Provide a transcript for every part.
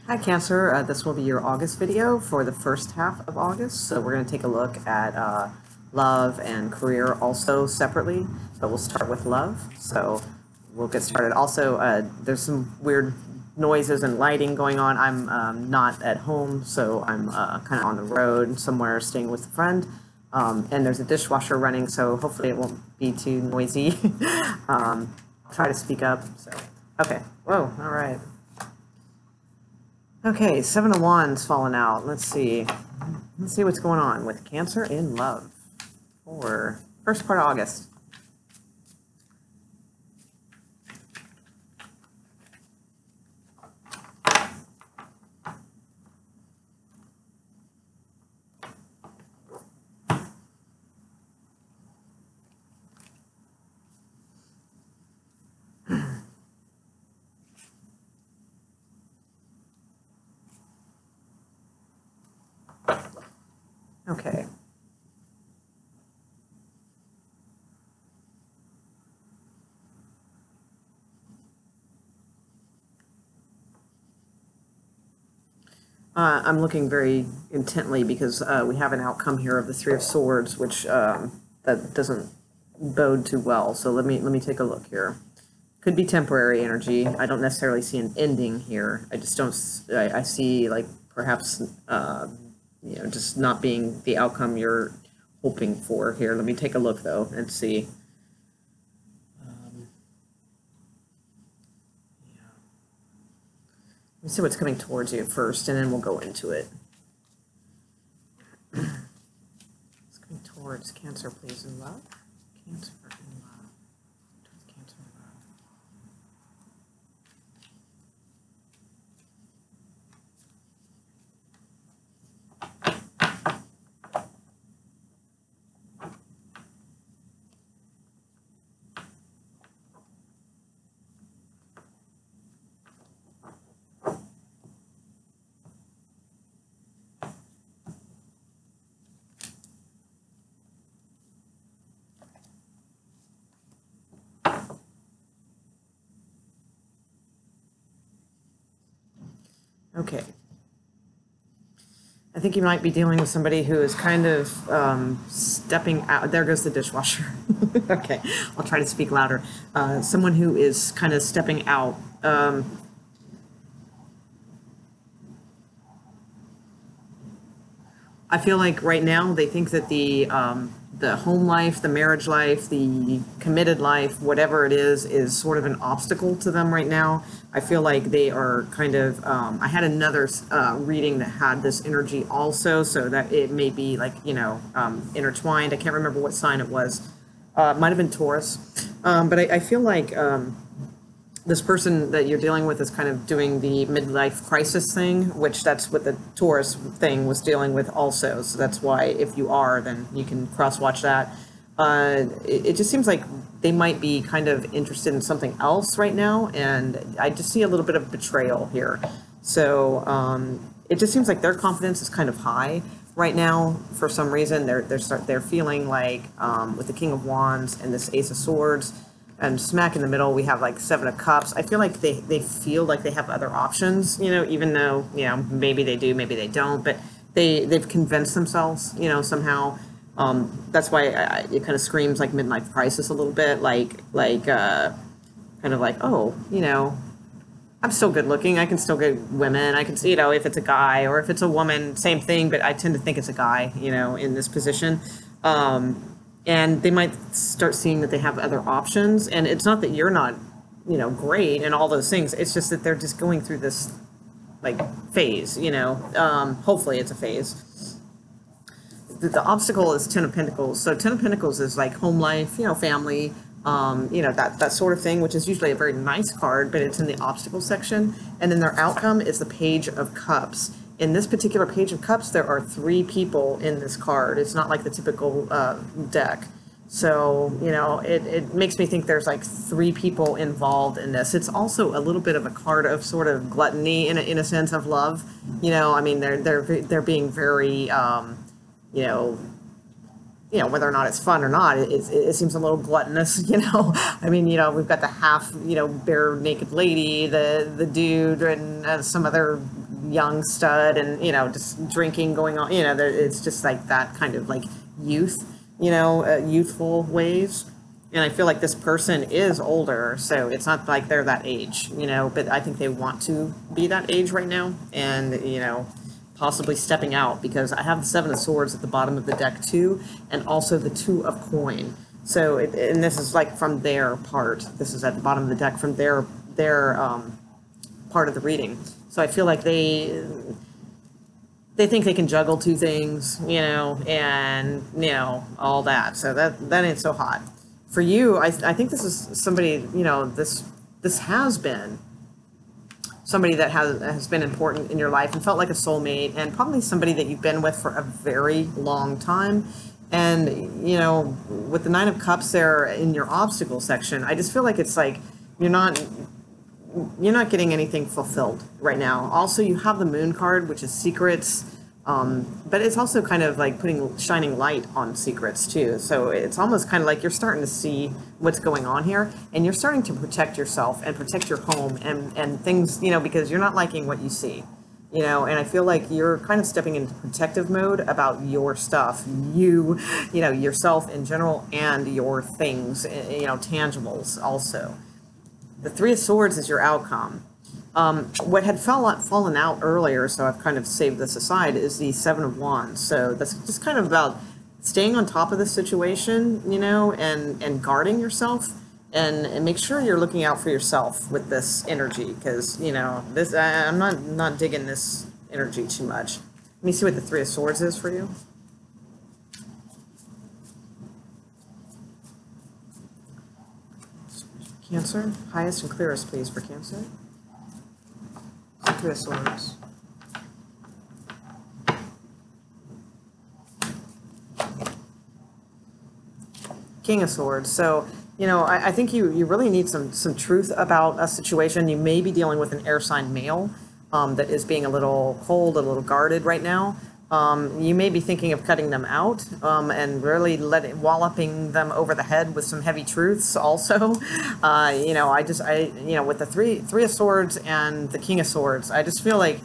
Hi Cancer, this will be your August video for the first half of August. So we're going to take a look at love and career also separately, but we'll start with love. So we'll get started. Also, there's some weird noises and lighting going on. I'm not at home, so I'm kind of on the road somewhere staying with a friend. And there's a dishwasher running, so hopefully it won't be too noisy. I'll try to speak up. So, okay. Whoa, all right. Okay, Seven of Wands falling out. Let's see. Let's see what's going on with Cancer in love for first part of August. Okay. I'm looking very intently because we have an outcome here of the Three of Swords, which that doesn't bode too well. So let me take a look here. Could be temporary energy. I don't necessarily see an ending here. I just don't. I see like perhaps just not being the outcome you're hoping for here. Let me take a look though and see. Let me see what's coming towards you first, and then we'll go into it. It's coming towards Cancer, please, in love. Cancer in love. Cancer in love. Okay. I think you might be dealing with somebody who is kind of stepping out. There goes the dishwasher. Okay, I'll try to speak louder. Someone who is kind of stepping out. I feel like right now they think that the home life, the marriage life, the committed life, whatever it is sort of an obstacle to them right now. I feel like they are kind of. I had another reading that had this energy also, so that it may be like intertwined. I can't remember what sign it was. It might have been Taurus, but I feel like. This person that you're dealing with is kind of doing the midlife crisis thing, which that's what the Taurus thing was dealing with also. So that's why if you are, then you can cross-watch that. It just seems like they might be kind of interested in something else right now, and I just see a little bit of betrayal here. So it just seems like their confidence is kind of high right now for some reason. They're feeling like with the King of Wands and this Ace of Swords. And smack in the middle, we have like Seven of Cups. I feel like they feel like they have other options, even though, maybe they do, maybe they don't, but they've convinced themselves, somehow. That's why it kind of screams like midlife crisis a little bit, kind of like, oh, I'm still good looking. I can still get women. I can see, if it's a guy or if it's a woman, same thing, but I tend to think it's a guy, in this position. And they might start seeing that they have other options. And it's not that you're not, great and all those things. It's just that they're just going through this, phase, hopefully it's a phase. The obstacle is Ten of Pentacles. So Ten of Pentacles is like home life, family, that sort of thing, which is usually a very nice card, but it's in the obstacle section. And then their outcome is the Page of Cups. In this particular Page of Cups, there are 3 people in this card. It's not like the typical deck. So, it makes me think there's like 3 people involved in this. It's also a little bit of a card of sort of gluttony in a sense of love. I mean, they're being very, whether or not it's fun or not, it seems a little gluttonous, I mean, we've got the half, bare naked lady, the dude, and some other young stud and, you know, just drinking going on, you know, it's just like that kind of like youth, you know, youthful ways. And I feel like this person is older, so it's not like they're that age, you know, but I think they want to be that age right now and, you know, possibly stepping out because I have the Seven of Swords at the bottom of the deck too, and also the Two of Coin. So, and this is like from their part. This is at the bottom of the deck from their part of the reading. So I feel like they think they can juggle two things, you know, and, you know, all that. So that ain't so hot. For you, I think this is somebody, you know, this has been somebody that has been important in your life and felt like a soulmate, and probably somebody that you've been with for a very long time. And, you know, with the Nine of Cups there in your obstacle section, I just feel like it's like you're not getting anything fulfilled right now. Also, you have the Moon card, which is secrets. But it's also kind of like shining light on secrets too. So it's almost kind of like you're starting to see what's going on here, and you're starting to protect yourself and protect your home and things, you know, because you're not liking what you see, you know, and I feel like you're kind of stepping into protective mode about your stuff, you know, yourself in general and your things, you know, tangibles also. The Three of Swords is your outcome. What had fallen out earlier, so I've kind of saved this aside, is the Seven of Wands. So that's just kind of about staying on top of the situation, you know, and guarding yourself, and make sure you're looking out for yourself with this energy, because, you know, this I'm not digging this energy too much. Let me see what the Three of Swords is for you. Cancer, highest and clearest, please, for Cancer. Three of Swords. King of Swords. So, you know, I think you really need some truth about a situation. You may be dealing with an air sign male that is being a little cold, a little guarded right now. You may be thinking of cutting them out and really walloping them over the head with some heavy truths also. You know, you know, with the three of Swords and the King of Swords, I just feel like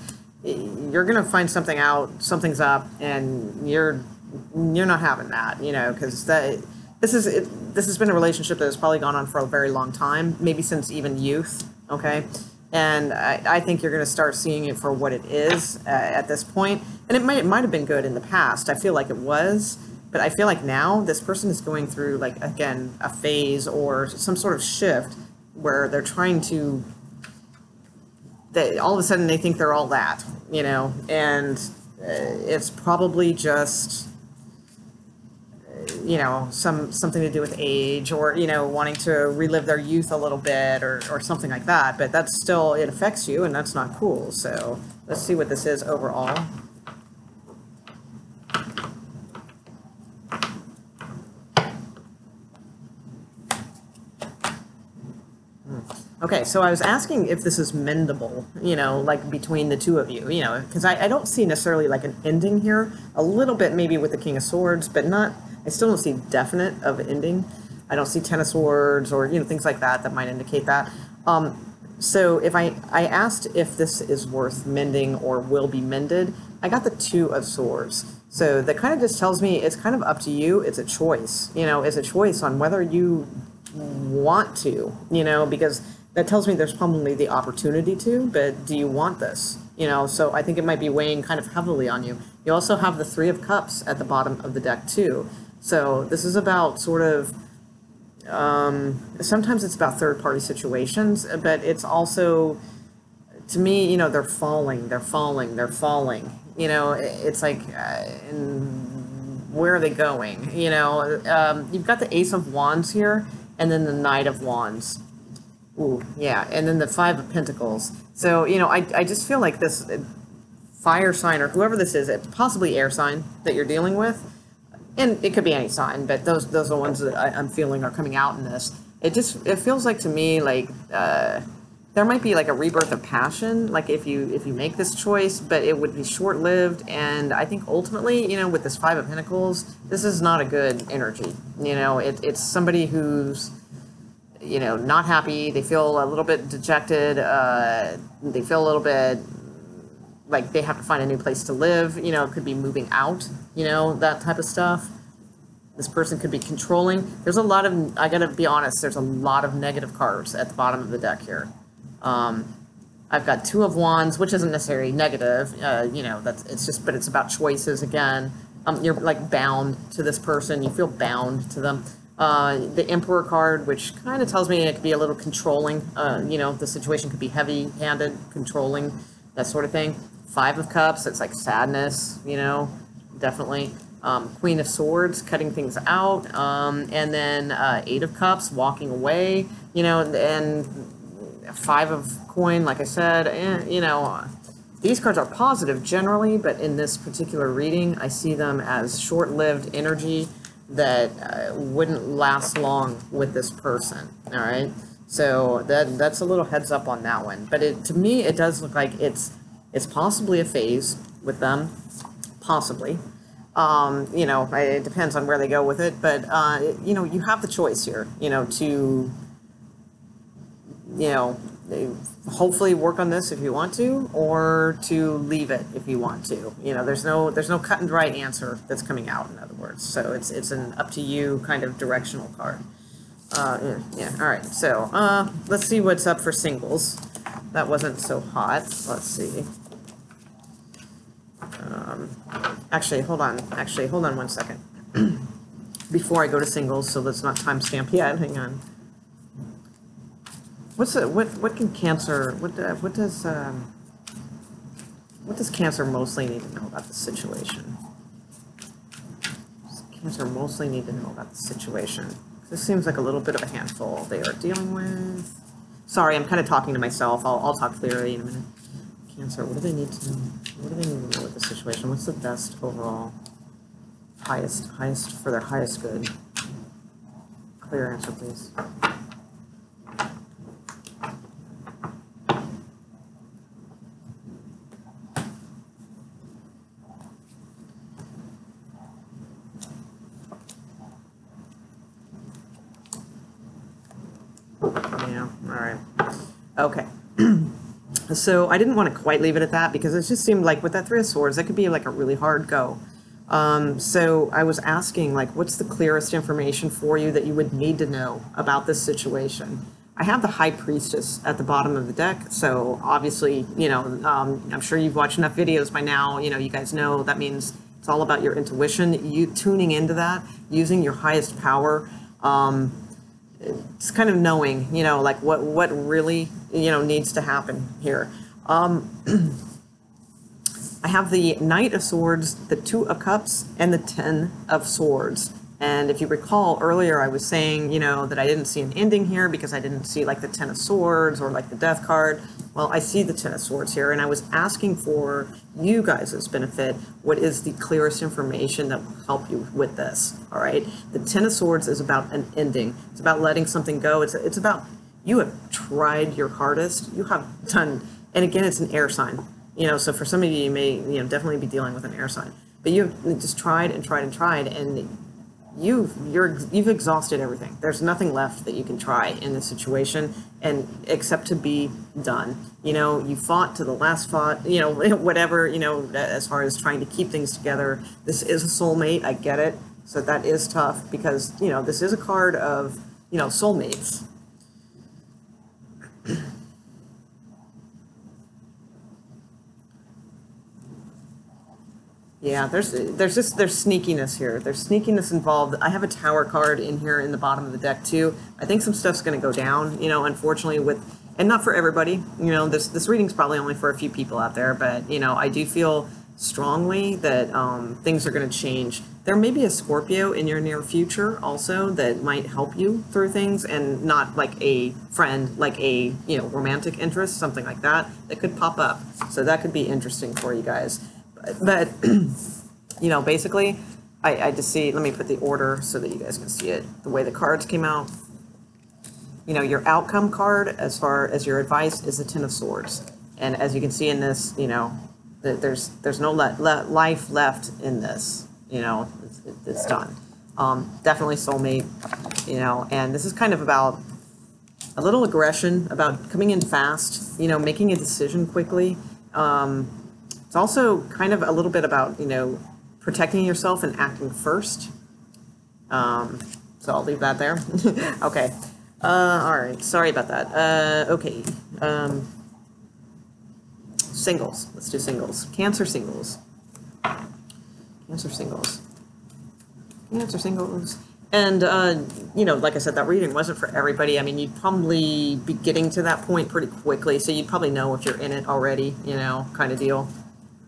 you're going to find something out, something's up, and you're not having that, you know, because this has been a relationship that has probably gone on for a very long time, maybe since even youth, okay? And I think you're going to start seeing it for what it is at this point. And it might have been good in the past. I feel like it was. But I feel like now this person is going through, like, again, a phase or some sort of shift where they're trying to... all of a sudden they think they're all that, you know? And it's probably just... you know, something to do with age, or, you know, wanting to relive their youth a little bit, or something like that. But that's still, it affects you, and that's not cool. So let's see what this is overall. Okay, so I was asking if this is mendable, you know, like between the two of you, you know, because I don't see necessarily like an ending here. A little bit maybe with the King of Swords, but not... I still don't see definite of ending. I don't see Ten of Swords or, you know, things like that might indicate that. So if I asked if this is worth mending or will be mended, I got the Two of Swords. So that kind of just tells me it's kind of up to you. It's a choice, you know, it's a choice on whether you want to, you know, because that tells me there's probably the opportunity to, but do you want this? You know, so I think it might be weighing kind of heavily on you. You also have the Three of Cups at the bottom of the deck too. So this is about sort of, sometimes it's about third-party situations, but it's also, to me, you know, they're falling. You know, it's like, where are they going? You know, you've got the Ace of Wands here, and then the Knight of Wands. Ooh, yeah, and then the Five of Pentacles. So, you know, I just feel like this fire sign, or whoever this is, possibly air sign that you're dealing with, and it could be any sign, but those are the ones that I'm feeling are coming out in this. It feels like to me like there might be like a rebirth of passion, like if you make this choice, but it would be short-lived. And I think ultimately, you know, with this Five of Pentacles, this is not a good energy. You know, it's somebody who's, you know, not happy. They feel a little bit dejected. They feel a little bit like they have to find a new place to live, you know, it could be moving out, you know, that type of stuff. This person could be controlling. There's a lot of, I gotta be honest, there's a lot of negative cards at the bottom of the deck here. I've got Two of Wands, which isn't necessarily negative, you know, it's just, but it's about choices again. You're like bound to this person, you feel bound to them. The Emperor card, which kind of tells me it could be a little controlling, you know, the situation could be heavy-handed, controlling, that sort of thing. Five of Cups, it's like sadness, you know, definitely. Queen of Swords, cutting things out, and then Eight of Cups, walking away, you know, and Five of Coin, like I said, you know, these cards are positive generally, but in this particular reading, I see them as short-lived energy that wouldn't last long with this person, all right? So that's a little heads up on that one. But to me, it does look like it's possibly a phase with them, possibly. You know, it depends on where they go with it, but, you know, you have the choice here, you know, to, you know, hopefully work on this if you want to, or to leave it if you want to. You know, there's no cut and dry answer that's coming out, in other words. So it's an up to you kind of directional card. Yeah, all right, so let's see what's up for singles. That wasn't so hot. Let's see. Actually, hold on 1 second. Before I go to singles, so let's not timestamp yet. Hang on. What can Cancer? What does Cancer mostly need to know about the situation? Does Cancer mostly need to know about the situation? This seems like a little bit of a handful they are dealing with. Sorry, I'm kind of talking to myself. I'll talk clearly in a minute. Cancer, what do they need to know? What do they need to know with the situation? What's the best overall? Highest for their highest good. Clear answer, please. Yeah, all right. Okay. So I didn't want to quite leave it at that because it just seemed like with that Three of Swords, that could be like a really hard go. So I was asking, like, what's the clearest information for you that you would need to know about this situation? I have the High Priestess at the bottom of the deck, so obviously, you know, I'm sure you've watched enough videos by now, you know, you guys know that means it's all about your intuition, you tuning into that, using your highest power, it's kind of knowing, you know, like what really, you know, needs to happen here. I have the Knight of Swords, the Two of Cups, and the Ten of Swords. And if you recall earlier, I was saying, you know, that I didn't see an ending here because I didn't see like the Ten of Swords or like the Death card. Well, I see the Ten of Swords here, and I was asking for you guys' benefit, what is the clearest information that will help you with this, all right? The Ten of Swords is about an ending. It's about letting something go. It's about, you have tried your hardest. You have done, and again, it's an air sign. You know, so for some of you, you may, you know, definitely be dealing with an air sign. But you've just tried and tried and tried, and you've exhausted everything. There's nothing left that you can try in this situation, and except to be done. You know, you fought to the last fought, you know, whatever, you know, as far as trying to keep things together. This is a soulmate, I get it. So that is tough because, you know, this is a card of, you know, soulmates. Yeah, there's sneakiness here. There's sneakiness involved. I have a Tower card in here in the bottom of the deck too. I think some stuff's going to go down, you know, unfortunately and not for everybody. You know, this reading's probably only for a few people out there, but, you know, I do feel strongly that things are going to change. There may be a Scorpio in your near future also that might help you through things, and not like a friend, like a, you know, romantic interest, something like that could pop up. So that could be interesting for you guys. But, you know, basically, I just see, let me put the order so that you guys can see it, the way the cards came out. You know, your outcome card, as far as your advice, is the Ten of Swords. And as you can see in this, you know, there's no life left in this, you know, it's done. Definitely soulmate, you know, and this is kind of about a little aggression, about coming in fast, you know, making a decision quickly, It's also kind of a little bit about, you know, protecting yourself and acting first. So I'll leave that there. Okay. All right. Sorry about that. Okay. Singles. Let's do singles. Cancer singles. Cancer singles. Cancer singles. And, you know, like I said, that reading wasn't for everybody. I mean, you'd probably be getting to that point pretty quickly, so you'd probably know if you're in it already, you know, kind of deal.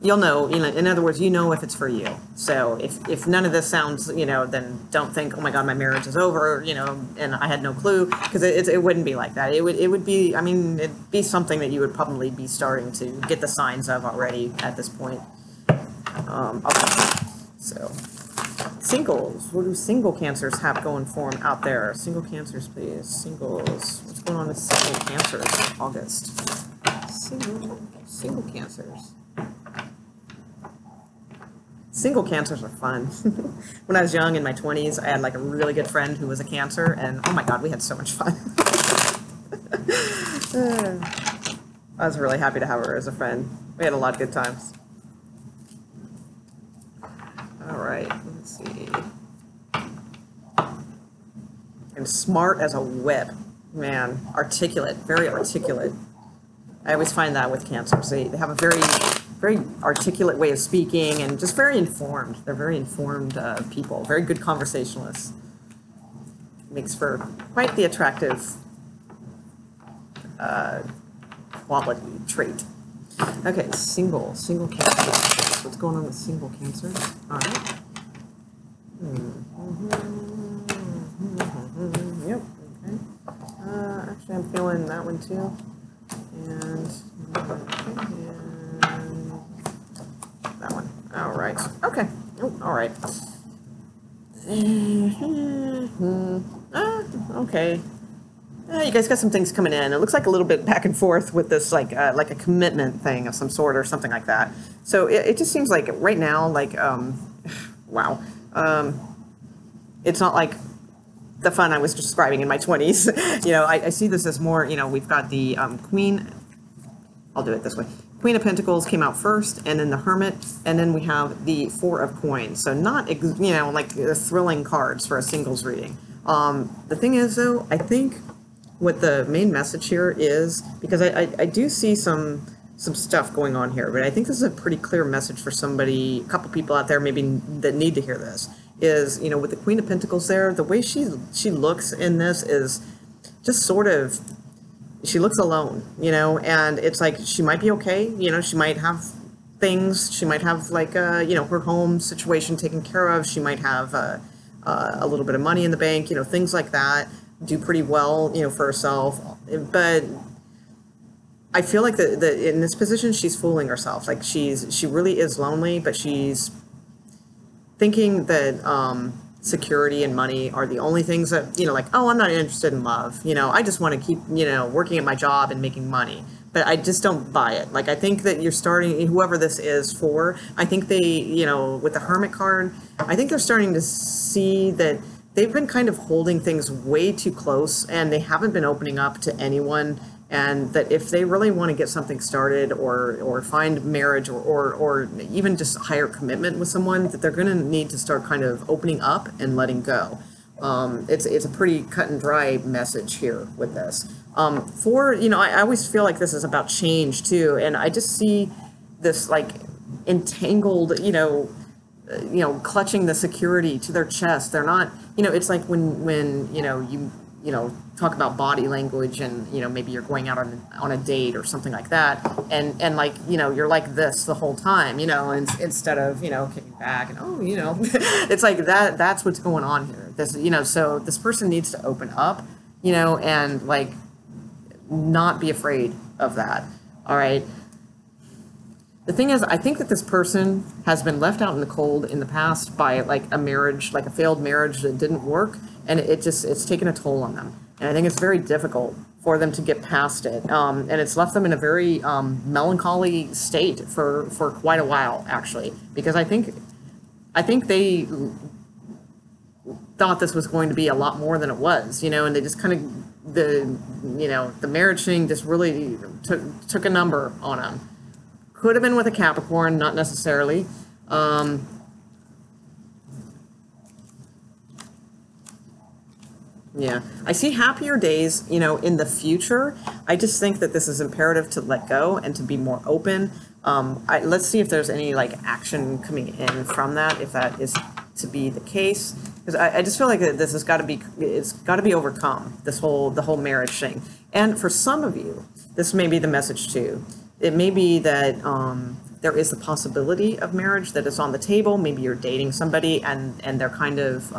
You'll know, you know, in other words, you know if it's for you. So if none of this sounds, you know, then don't think, oh my God, my marriage is over, you know, and I had no clue, because it wouldn't be like that. It would be, I mean, it'd be something that you would probably be starting to get the signs of already at this point. Okay. So, singles. What do single cancers have going for them out there? Single cancers, please. Singles. What's going on with single cancers? August. Single cancers. Single cancers are fun. When I was young, in my 20s, I had like a really good friend who was a Cancer, and oh my God, we had so much fun. I was really happy to have her as a friend. We had a lot of good times. All right, let's see. And smart as a whip. Man, articulate, very articulate. I always find that with Cancers. They have a very articulate way of speaking and just very informed. They're very informed people, very good conversationalists. Makes for quite the attractive quality trait. Okay, single cancers. What's going on with single cancers? All right. Yep. Okay. Actually, I'm feeling that one too. And that one. All right. Okay. Oh, all right. Okay. You guys got some things coming in. It looks like a little bit back and forth with this, like a commitment thing of some sort or something like that. So it just seems like right now, like, wow. It's not like the fun I was describing in my 20s. You know, I see this as more, you know, we've got the Queen, I'll do it this way. Queen of Pentacles came out first, and then the Hermit, and then we have the Four of Coins. So not, you know, like the thrilling cards for a singles reading. The thing is, though, I think what the main message here is, because I do see some stuff going on here, but I think this is a pretty clear message for somebody, a couple people out there maybe that need to hear this, is, you know, with the Queen of Pentacles there, the way she looks in this is just sort of, she looks alone, you know, and it's like she might be okay, you know, she might have things, she might have like, you know, her home situation taken care of, she might have a little bit of money in the bank, you know, things like that, do pretty well, you know, for herself, but I feel like in this position, she's fooling herself. Like she really is lonely, but she's thinking that security and money are the only things that, you know, like, oh, I'm not interested in love. You know, I just want to keep, you know, working at my job and making money. But I just don't buy it. Like, I think that you're starting, whoever this is for, I think they, you know, with the Hermit card, I think they're starting to see that they've been kind of holding things way too close, and they haven't been opening up to anyone. And that if they really want to get something started or find marriage or even just higher commitment with someone, that they're going to need to start kind of opening up and letting go. It's a pretty cut and dry message here with this. You know, I always feel like this is about change too, and I just see this like entangled, you know, clutching the security to their chest. They're not, you know, it's like when you know, talk about body language and, you know, maybe you're going out on a date or something like that. And like, you know, you're like this the whole time, you know, and instead of, you know, kicking back and, oh, you know, it's like that's what's going on here. This, you know, so this person needs to open up, you know, and like not be afraid of that. All right. The thing is, I think that this person has been left out in the cold in the past by like a marriage, like a failed marriage that didn't work. And it's taken a toll on them. And I think it's very difficult for them to get past it. And it's left them in a very melancholy state for quite a while, actually. Because I think they thought this was going to be a lot more than it was, you know, and they just kind of, the marriage thing just really took a number on them. Could have been with a Capricorn, not necessarily. Yeah, I see happier days, you know, in the future. I just think that this is imperative to let go and to be more open. Let's see if there's any like action coming in from that, if that is to be the case. Because I just feel like this has got to be, it's got to be overcome, the whole marriage thing. And for some of you, this may be the message too. It may be that there is the possibility of marriage that is on the table. Maybe you're dating somebody and they're kind of,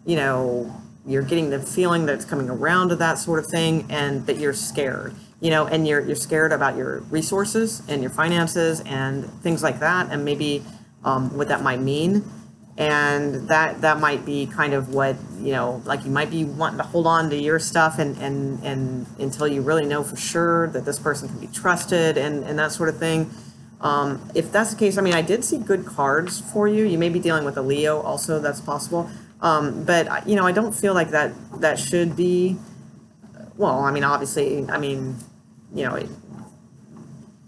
you know, you're getting the feeling that it's coming around to that sort of thing, and that you're scared, you know, and you're scared about your resources and your finances and things like that, and maybe what that might mean. And that might be kind of what, you know, like you might be wanting to hold on to your stuff and until you really know for sure that this person can be trusted and that sort of thing. If that's the case, I mean, I did see good cards for you. You may be dealing with a Leo also, that's possible. But, you know, I don't feel like that should be, well, I mean, obviously, I mean, you know,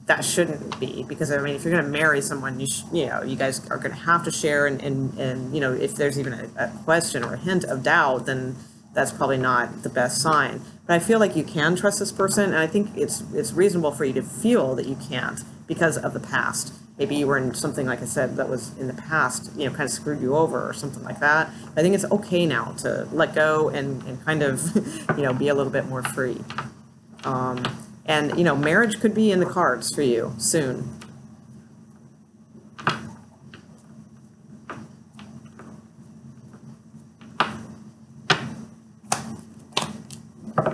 that shouldn't be, because, I mean, if you're going to marry someone, you know, you guys are going to have to share, and, you know, if there's even a question or a hint of doubt, then that's probably not the best sign. But I feel like you can trust this person, and I think it's reasonable for you to feel that you can't because of the past. Maybe you were in something, like I said, that was in the past, you know, kind of screwed you over or something like that. I think it's okay now to let go and kind of, you know, be a little bit more free. And, you know, marriage could be in the cards for you soon.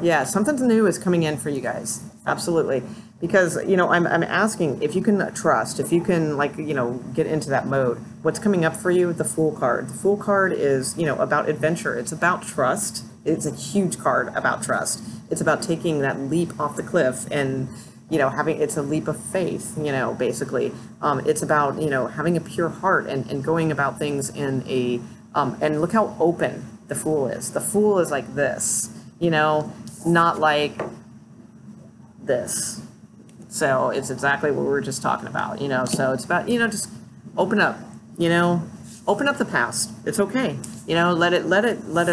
Yeah, something new is coming in for you guys. Absolutely. Because, you know, I'm asking if you can trust, if you can, like, you know, get into that mode. What's coming up for you? The Fool card. The Fool card is, you know, about adventure. It's about trust. It's a huge card about trust. It's about taking that leap off the cliff and, you know, it's a leap of faith, you know, basically. It's about, you know, having a pure heart and going about things in a, and look how open the Fool is. The Fool is like this, you know, not like this. So it's exactly what we were just talking about, you know. So it's about, you know, just open up, you know, open up the past. It's okay, you know. Let it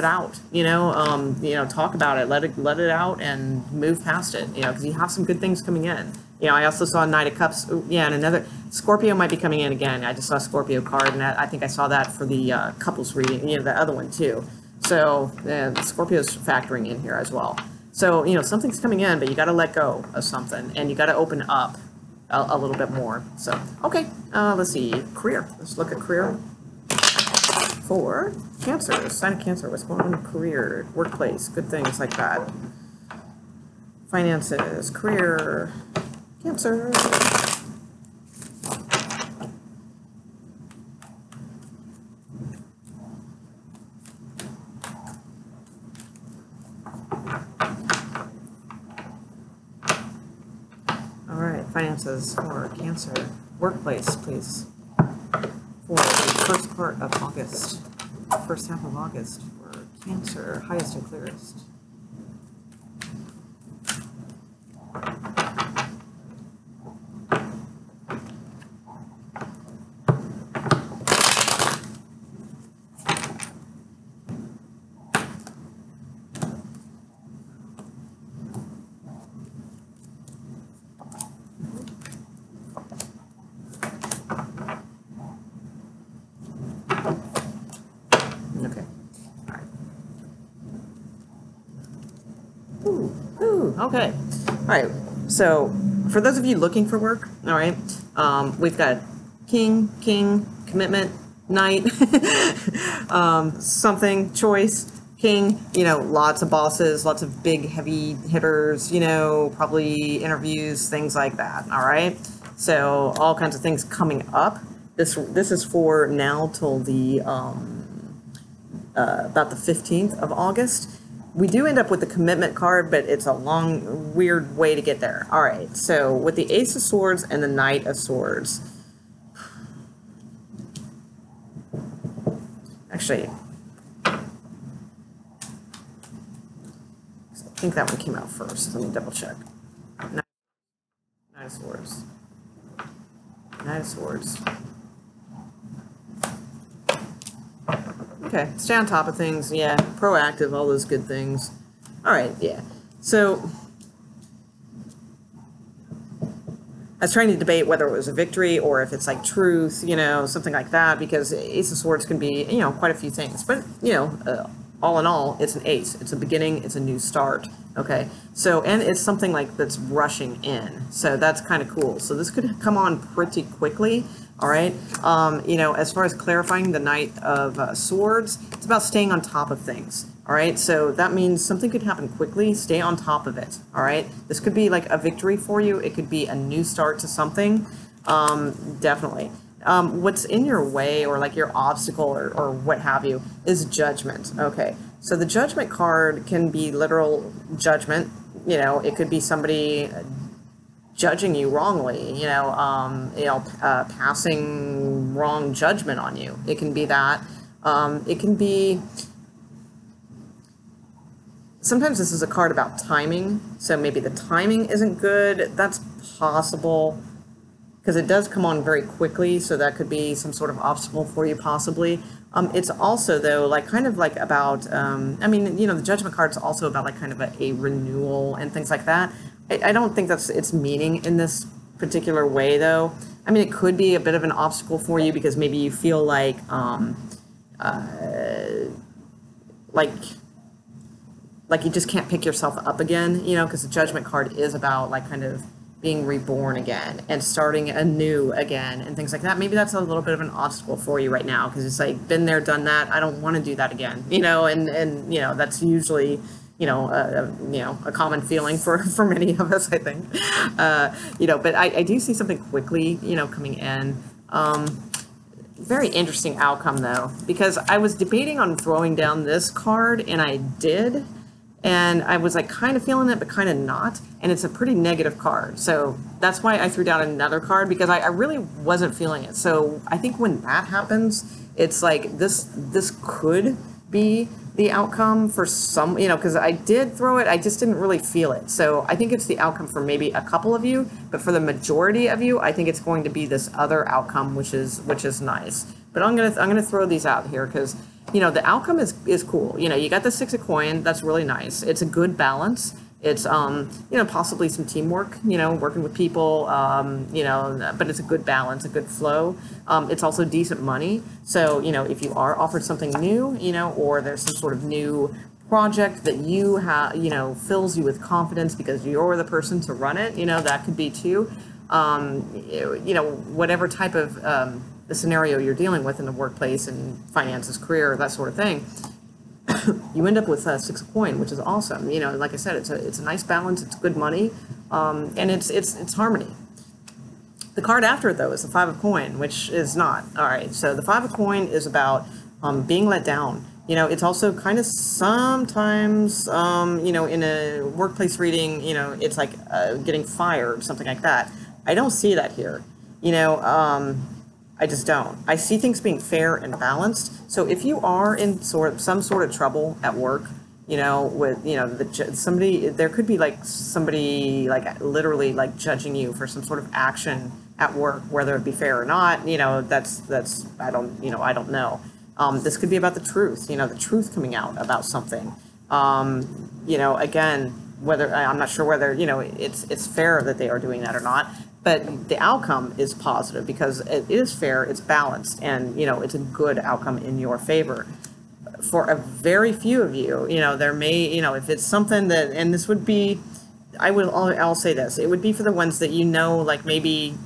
out, you know. Talk about it, let it out, and move past it, you know, because you have some good things coming in. You know, I also saw Knight of Cups. Ooh, yeah, and another Scorpio might be coming in again. I just saw a Scorpio card, and I think I saw that for the couples reading, you know, the other one too. So Scorpio's factoring in here as well. So, you know, something's coming in, but you got to let go of something, and you got to open up a little bit more. So, okay, let's see. Career. Let's look at career for Cancer. Sign of Cancer. What's going on in career, workplace, good things like that. Finances, career, Cancer. Finances for Cancer. Workplace, please. For the first part of August. First half of August for Cancer. Highest and clearest. Okay. All right. So for those of you looking for work, all right, we've got king, commitment, knight, something, choice, king, you know, lots of bosses, lots of big, heavy hitters, you know, probably interviews, things like that. All right. So all kinds of things coming up. This is for now till the about the 15th of August. We do end up with the commitment card, but it's a long, weird way to get there. All right, so with the Ace of Swords and the Knight of Swords. Actually, I think that one came out first. Let me double check. Knight of Swords. Knight of Swords. Okay, stay on top of things, yeah, proactive, all those good things. All right, yeah. So, I was trying to debate whether it was a victory or if it's like truth, you know, something like that, because Ace of Swords can be, you know, quite a few things. But, you know, all in all, it's an ace. It's a beginning, it's a new start, okay? So, and it's something like that's rushing in. So that's kind of cool. So this could come on pretty quickly. All right, you know, as far as clarifying the Knight of Swords, it's about staying on top of things. All right, so that means something could happen quickly. Stay on top of it. All right, this could be like a victory for you. It could be a new start to something. Definitely. What's in your way or like your obstacle or what have you is judgment. Okay, so the Judgment card can be literal judgment. You know, it could be somebody judging you wrongly, passing wrong judgment on you. It can be that. It can be, sometimes this is a card about timing, so maybe the timing isn't good. That's possible, because it does come on very quickly, so that could be some sort of obstacle for you possibly. It's also, though, like kind of like about, I mean, you know, the Judgment card's also about like kind of a renewal and things like that. I don't think that's its meaning in this particular way, though. I mean, it could be a bit of an obstacle for you because maybe you feel like you just can't pick yourself up again, you know, because the Judgment card is about like kind of being reborn again and starting anew again and things like that. Maybe that's a little bit of an obstacle for you right now because it's like, been there, done that. I don't want to do that again, you know, and you know, that's usually, you know, a common feeling for many of us, I think. You know, but I do see something quickly, you know, coming in. Very interesting outcome, though, because I was debating on throwing down this card, and I did, and I was like kind of feeling it, but kind of not, and it's a pretty negative card. So that's why I threw down another card, because I really wasn't feeling it. So I think when that happens, it's like this could be the outcome for some, you know, because I did throw it, I just didn't really feel it. So I think it's the outcome for maybe a couple of you, but for the majority of you, I think it's going to be this other outcome, which is nice. But I'm gonna throw these out here because, you know, the outcome is cool. You know, you got the 6 of coin, that's really nice. It's a good balance. It's, you know, possibly some teamwork, you know, working with people, you know, but it's a good balance, a good flow. It's also decent money. So, you know, if you are offered something new, you know, or there's some sort of new project that you have, you know, fills you with confidence because you're the person to run it, you know, that could be too. You know, whatever type of the scenario you're dealing with in the workplace and finances, career, that sort of thing. You end up with 6 of coin, which is awesome. You know, like I said, it's a nice balance. It's good money, and it's harmony. The card after it, though, is the 5 of coin, which is not. All right, so the 5 of coin is about being let down. You know, it's also kind of sometimes, you know, in a workplace reading, you know, it's like getting fired, something like that. I don't see that here. You know, I just don't. I see things being fair and balanced. So if you are in some sort of trouble at work, you know, with, you know, somebody, there could be like somebody like literally like judging you for some sort of action at work, whether it be fair or not, you know, that's, I don't know. This could be about the truth, you know, the truth coming out about something. You know, again, whether, I'm not sure whether, you know, it's fair that they are doing that or not. But the outcome is positive because it is fair, it's balanced, and, you know, it's a good outcome in your favor. For a very few of you, you know, there may, you know, if it's something that, and this would be, I'll say this, it would be for the ones that, you know, like maybe,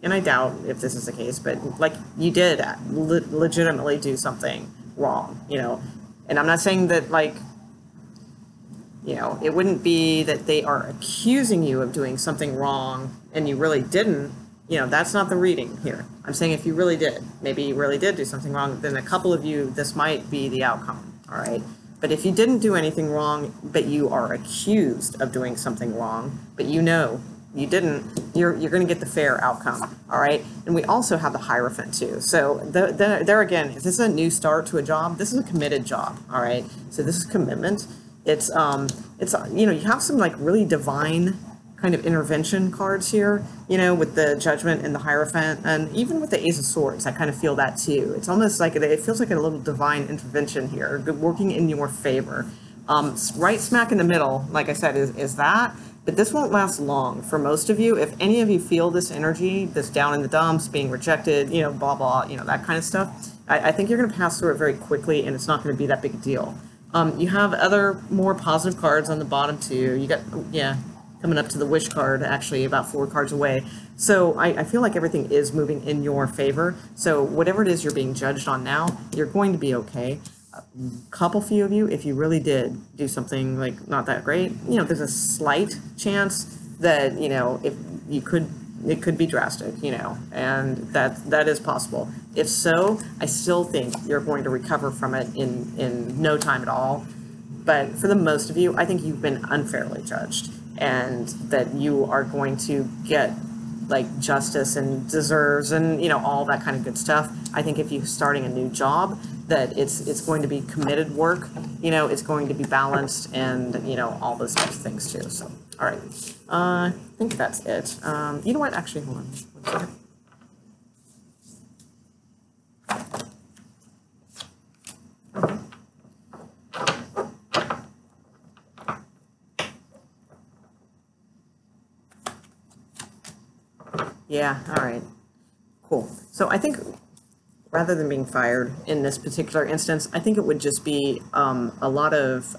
and I doubt if this is the case, but like you did legitimately do something wrong, you know, and I'm not saying that like, you know, it wouldn't be that they are accusing you of doing something wrong and you really didn't, you know, that's not the reading here. I'm saying if you really did, maybe you really did do something wrong, then a couple of you, this might be the outcome, all right? But if you didn't do anything wrong, but you are accused of doing something wrong, but you know you didn't, you're going to get the fair outcome, all right? And we also have the Hierophant too. So there again, if this is a new start to a job, this is a committed job, all right? So this is commitment. It's you know, you have some like really divine kind of intervention cards here, you know, with the Judgment and the Hierophant, and even with the Ace of Swords, I kind of feel that too. It's almost like it feels like a little divine intervention here, working in your favor. Right smack in the middle, like I said, is that, but this won't last long for most of you. If any of you feel this energy, this down in the dumps, being rejected, you know, blah, blah, you know, that kind of stuff, I think you're going to pass through it very quickly, and it's not going to be that big a deal. You have other more positive cards on the bottom too. You got, yeah, coming up to the Wish card, actually about 4 cards away. So I feel like everything is moving in your favor. So whatever it is you're being judged on now, you're going to be okay. A couple few of you, if you really did do something like not that great, you know, there's a slight chance that, you know, if you could, it could be drastic, you know, and that is possible. If so, I still think you're going to recover from it in no time at all. But for the most of you, I think you've been unfairly judged, and that you are going to get like justice and deserves and, you know, all that kind of good stuff. I think if you're starting a new job, that it's going to be committed work, you know, it's going to be balanced, and, you know, all those types of things too. So, all right, I think that's it. You know what? Actually, hold on. 1 second. Yeah, all right, cool. So I think rather than being fired in this particular instance, I think it would just be a lot of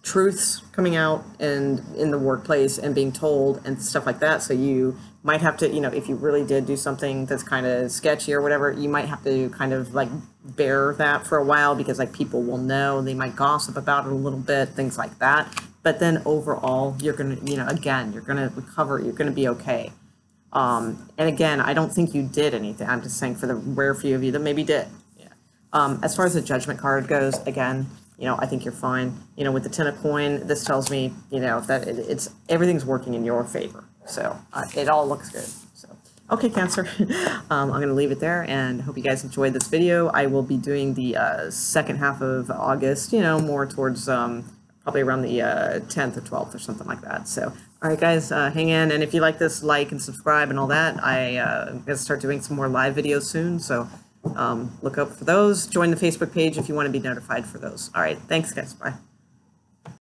truths coming out and in the workplace and being told and stuff like that. So you might have to, you know, if you really did do something that's kind of sketchy or whatever, you might have to kind of like bear that for a while, because like people will know, they might gossip about it a little bit, things like that. But then overall, you're going to, you know, again, you're going to recover, you're going to be okay. And again, I don't think you did anything. I'm just saying for the rare few of you that maybe did. Yeah. As far as the Judgment card goes, again, you know, I think you're fine. You know, with the 10 of coin, this tells me, you know, that it's everything's working in your favor. So it all looks good. So, okay, Cancer, I'm going to leave it there, and hope you guys enjoyed this video. I will be doing the second half of August, you know, more towards probably around the 10th or 12th or something like that. So, all right, guys, hang in. And if you like this, like and subscribe and all that. I'm going to start doing some more live videos soon. So look up for those. Join the Facebook page if you want to be notified for those. All right, thanks, guys. Bye.